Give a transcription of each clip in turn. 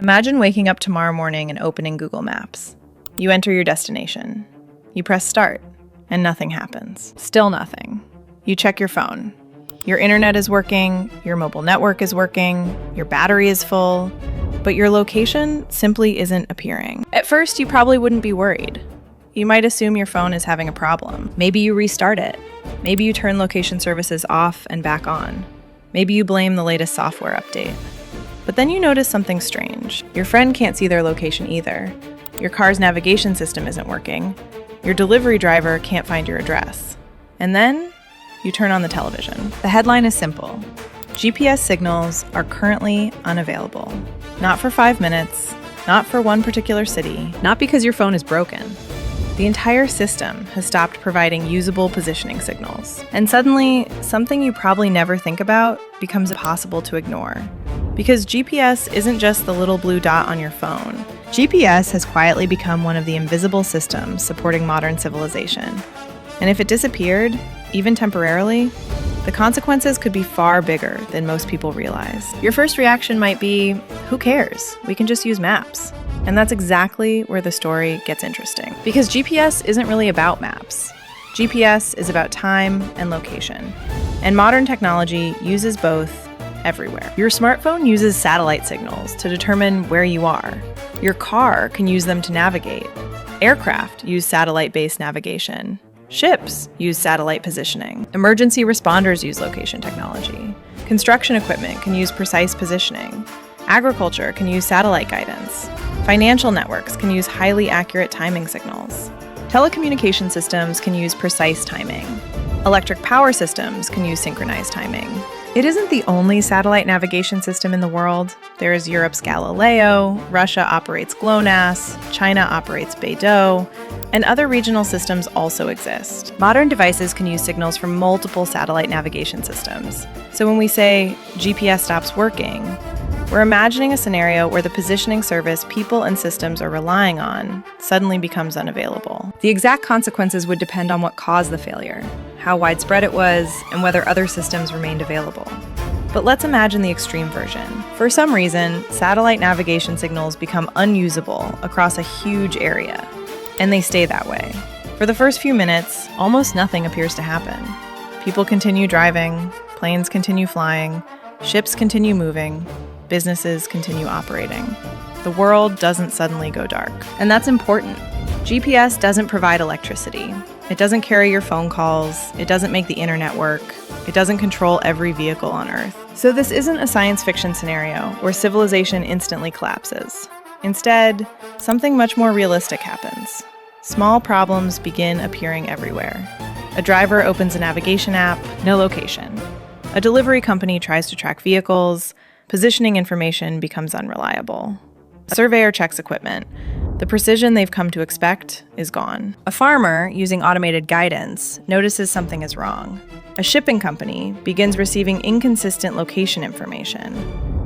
Imagine waking up tomorrow morning and opening Google Maps. You enter your destination. You press start, and nothing happens. Still nothing. You check your phone. Your internet is working, your mobile network is working, your battery is full, but your location simply isn't appearing. At first, you probably wouldn't be worried. You might assume your phone is having a problem. Maybe you restart it. Maybe you turn location services off and back on. Maybe you blame the latest software update. But then you notice something strange. Your friend can't see their location either. Your car's navigation system isn't working. Your delivery driver can't find your address. And then you turn on the television. The headline is simple. GPS signals are currently unavailable. Not for 5 minutes, not for one particular city, not because your phone is broken. The entire system has stopped providing usable positioning signals. And suddenly, something you probably never think about becomes impossible to ignore. Because GPS isn't just the little blue dot on your phone. GPS has quietly become one of the invisible systems supporting modern civilization. And if it disappeared, even temporarily, the consequences could be far bigger than most people realize. Your first reaction might be, who cares? We can just use maps. And that's exactly where the story gets interesting. Because GPS isn't really about maps. GPS is about time and location. And modern technology uses both everywhere. Your smartphone uses satellite signals to determine where you are. Your car can use them to navigate. Aircraft use satellite-based navigation. Ships use satellite positioning. Emergency responders use location technology. Construction equipment can use precise positioning. Agriculture can use satellite guidance. Financial networks can use highly accurate timing signals. Telecommunication systems can use precise timing. Electric power systems can use synchronized timing. It isn't the only satellite navigation system in the world. There is Europe's Galileo, Russia operates GLONASS, China operates Beidou, and other regional systems also exist. Modern devices can use signals from multiple satellite navigation systems. So when we say GPS stops working, we're imagining a scenario where the positioning service people and systems are relying on suddenly becomes unavailable. The exact consequences would depend on what caused the failure, how widespread it was, and whether other systems remained available. But let's imagine the extreme version. For some reason, satellite navigation signals become unusable across a huge area, and they stay that way. For the first few minutes, almost nothing appears to happen. People continue driving, planes continue flying, ships continue moving, businesses continue operating. The world doesn't suddenly go dark. And that's important. GPS doesn't provide electricity. It doesn't carry your phone calls. It doesn't make the internet work. It doesn't control every vehicle on Earth. So this isn't a science fiction scenario where civilization instantly collapses. Instead, something much more realistic happens. Small problems begin appearing everywhere. A driver opens a navigation app, no location. A delivery company tries to track vehicles. Positioning information becomes unreliable. A surveyor checks equipment. The precision they've come to expect is gone. A farmer, using automated guidance, notices something is wrong. A shipping company begins receiving inconsistent location information.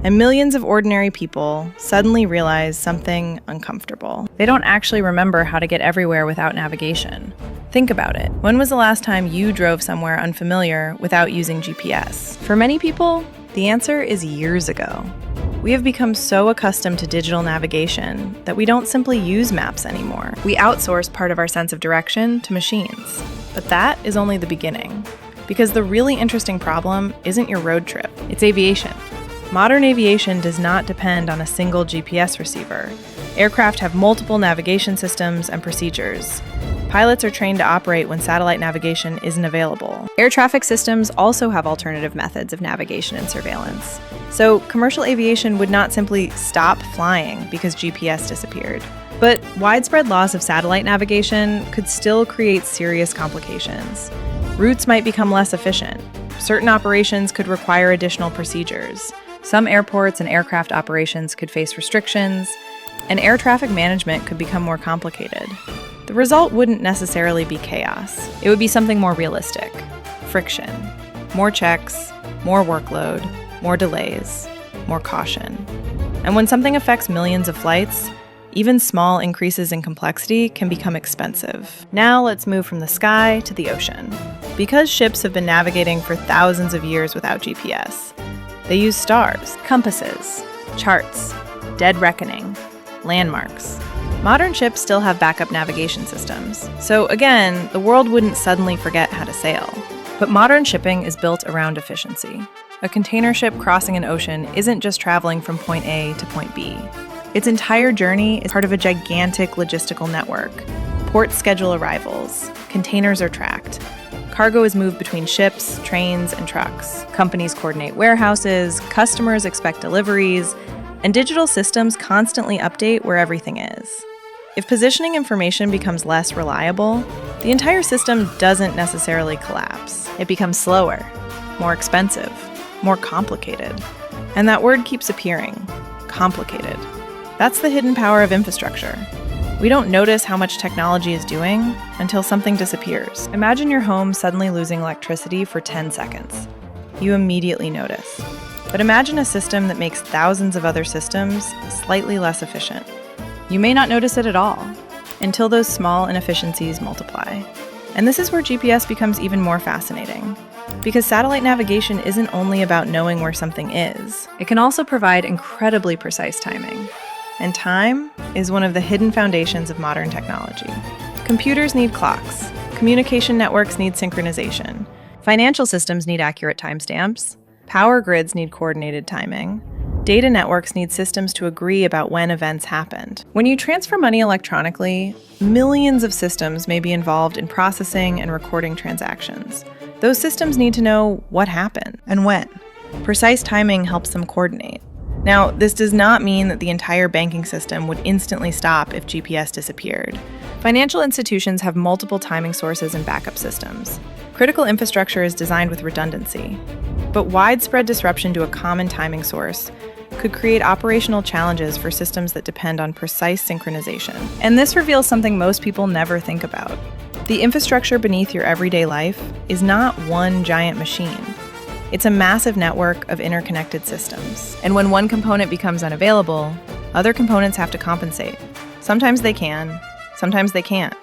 And millions of ordinary people suddenly realize something uncomfortable. They don't actually remember how to get everywhere without navigation. Think about it. When was the last time you drove somewhere unfamiliar without using GPS? For many people, the answer is years ago. We have become so accustomed to digital navigation that we don't simply use maps anymore. We outsource part of our sense of direction to machines. But that is only the beginning. Because the really interesting problem isn't your road trip, it's aviation. Modern aviation does not depend on a single GPS receiver. Aircraft have multiple navigation systems and procedures. Pilots are trained to operate when satellite navigation isn't available. Air traffic systems also have alternative methods of navigation and surveillance. So commercial aviation would not simply stop flying because GPS disappeared. But widespread loss of satellite navigation could still create serious complications. Routes might become less efficient. Certain operations could require additional procedures. Some airports and aircraft operations could face restrictions, and air traffic management could become more complicated. The result wouldn't necessarily be chaos. It would be something more realistic. Friction. More checks, more workload, more delays, more caution. And when something affects millions of flights, even small increases in complexity can become expensive. Now let's move from the sky to the ocean. Because ships have been navigating for thousands of years without GPS, they use stars, compasses, charts, dead reckoning, landmarks. Modern ships still have backup navigation systems, so again, the world wouldn't suddenly forget how to sail. But modern shipping is built around efficiency. A container ship crossing an ocean isn't just traveling from point A to point B. Its entire journey is part of a gigantic logistical network. Ports schedule arrivals, containers are tracked, cargo is moved between ships, trains, and trucks. Companies coordinate warehouses, customers expect deliveries, and digital systems constantly update where everything is. If positioning information becomes less reliable, the entire system doesn't necessarily collapse. It becomes slower, more expensive, more complicated. And that word keeps appearing, complicated. That's the hidden power of infrastructure. We don't notice how much technology is doing until something disappears. Imagine your home suddenly losing electricity for 10 seconds. You immediately notice. But imagine a system that makes thousands of other systems slightly less efficient. You may not notice it at all until those small inefficiencies multiply. And this is where GPS becomes even more fascinating. Because satellite navigation isn't only about knowing where something is, it can also provide incredibly precise timing. And time is one of the hidden foundations of modern technology. Computers need clocks. Communication networks need synchronization. Financial systems need accurate timestamps. Power grids need coordinated timing. Data networks need systems to agree about when events happened. When you transfer money electronically, millions of systems may be involved in processing and recording transactions. Those systems need to know what happened and when. Precise timing helps them coordinate. Now, this does not mean that the entire banking system would instantly stop if GPS disappeared. Financial institutions have multiple timing sources and backup systems. Critical infrastructure is designed with redundancy. But widespread disruption to a common timing source could create operational challenges for systems that depend on precise synchronization. And this reveals something most people never think about. The infrastructure beneath your everyday life is not one giant machine. It's a massive network of interconnected systems. And when one component becomes unavailable, other components have to compensate. Sometimes they can, sometimes they can't.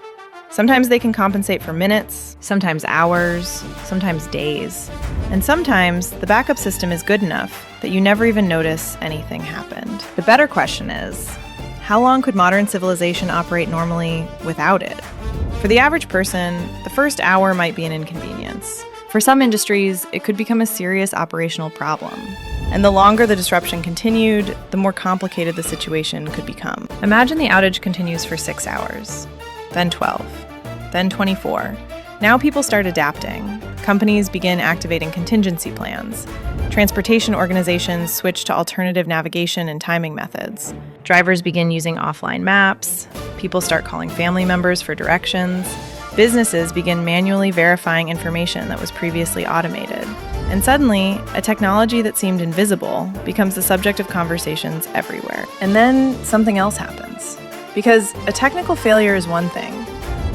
Sometimes they can compensate for minutes, sometimes hours, sometimes days. And sometimes the backup system is good enough that you never even notice anything happened. The better question is, how long could modern civilization operate normally without it? For the average person, the first hour might be an inconvenience. For some industries, it could become a serious operational problem. And the longer the disruption continued, the more complicated the situation could become. Imagine the outage continues for 6 hours, then 12, then 24. Now people start adapting. Companies begin activating contingency plans. Transportation organizations switch to alternative navigation and timing methods. Drivers begin using offline maps. People start calling family members for directions. Businesses begin manually verifying information that was previously automated. And suddenly, a technology that seemed invisible becomes the subject of conversations everywhere. And then something else happens. Because a technical failure is one thing.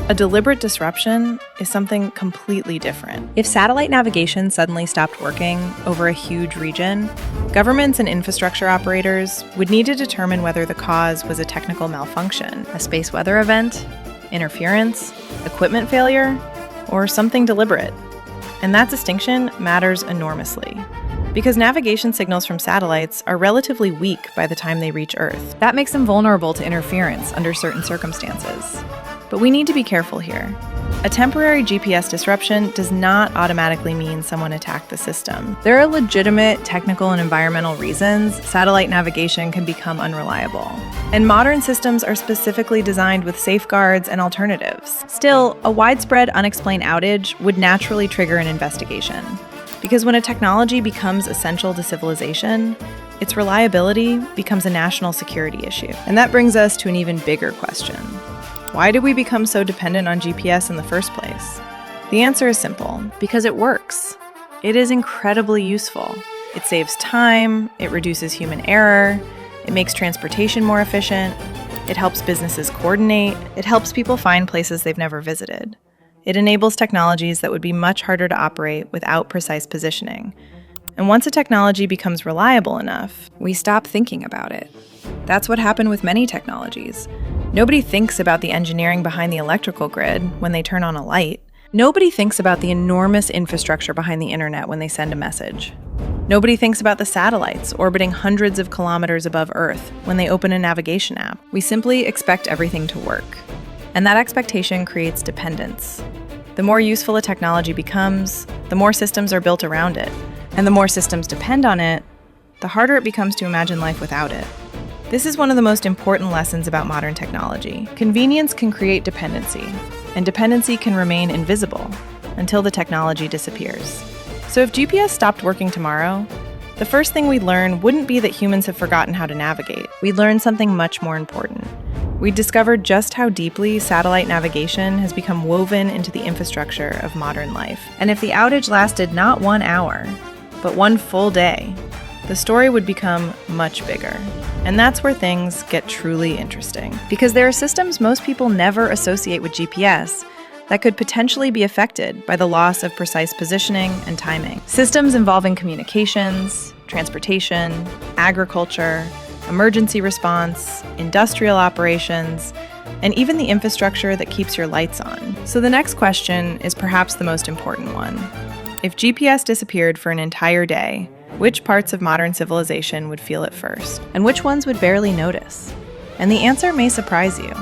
A deliberate disruption is something completely different. If satellite navigation suddenly stopped working over a huge region, governments and infrastructure operators would need to determine whether the cause was a technical malfunction, a space weather event, interference, equipment failure, or something deliberate. And that distinction matters enormously. Because navigation signals from satellites are relatively weak by the time they reach Earth. That makes them vulnerable to interference under certain circumstances. But we need to be careful here. A temporary GPS disruption does not automatically mean someone attacked the system. There are legitimate technical and environmental reasons satellite navigation can become unreliable. And modern systems are specifically designed with safeguards and alternatives. Still, a widespread unexplained outage would naturally trigger an investigation. Because when a technology becomes essential to civilization, its reliability becomes a national security issue. And that brings us to an even bigger question. Why did we become so dependent on GPS in the first place? The answer is simple, because it works. It is incredibly useful. It saves time, it reduces human error, it makes transportation more efficient, it helps businesses coordinate, it helps people find places they've never visited. It enables technologies that would be much harder to operate without precise positioning. And once a technology becomes reliable enough, we stop thinking about it. That's what happened with many technologies. Nobody thinks about the engineering behind the electrical grid when they turn on a light. Nobody thinks about the enormous infrastructure behind the internet when they send a message. Nobody thinks about the satellites orbiting hundreds of kilometers above Earth when they open a navigation app. We simply expect everything to work. And that expectation creates dependence. The more useful a technology becomes, the more systems are built around it. And the more systems depend on it, the harder it becomes to imagine life without it. This is one of the most important lessons about modern technology. Convenience can create dependency, and dependency can remain invisible until the technology disappears. So if GPS stopped working tomorrow, the first thing we'd learn wouldn't be that humans have forgotten how to navigate. We'd learn something much more important. We'd discover just how deeply satellite navigation has become woven into the infrastructure of modern life. And if the outage lasted not 1 hour, but 1 full day, the story would become much bigger. And that's where things get truly interesting. Because there are systems most people never associate with GPS that could potentially be affected by the loss of precise positioning and timing. Systems involving communications, transportation, agriculture, emergency response, industrial operations, and even the infrastructure that keeps your lights on. So the next question is perhaps the most important one. If GPS disappeared for an entire day, which parts of modern civilization would feel it first? And which ones would barely notice? And the answer may surprise you.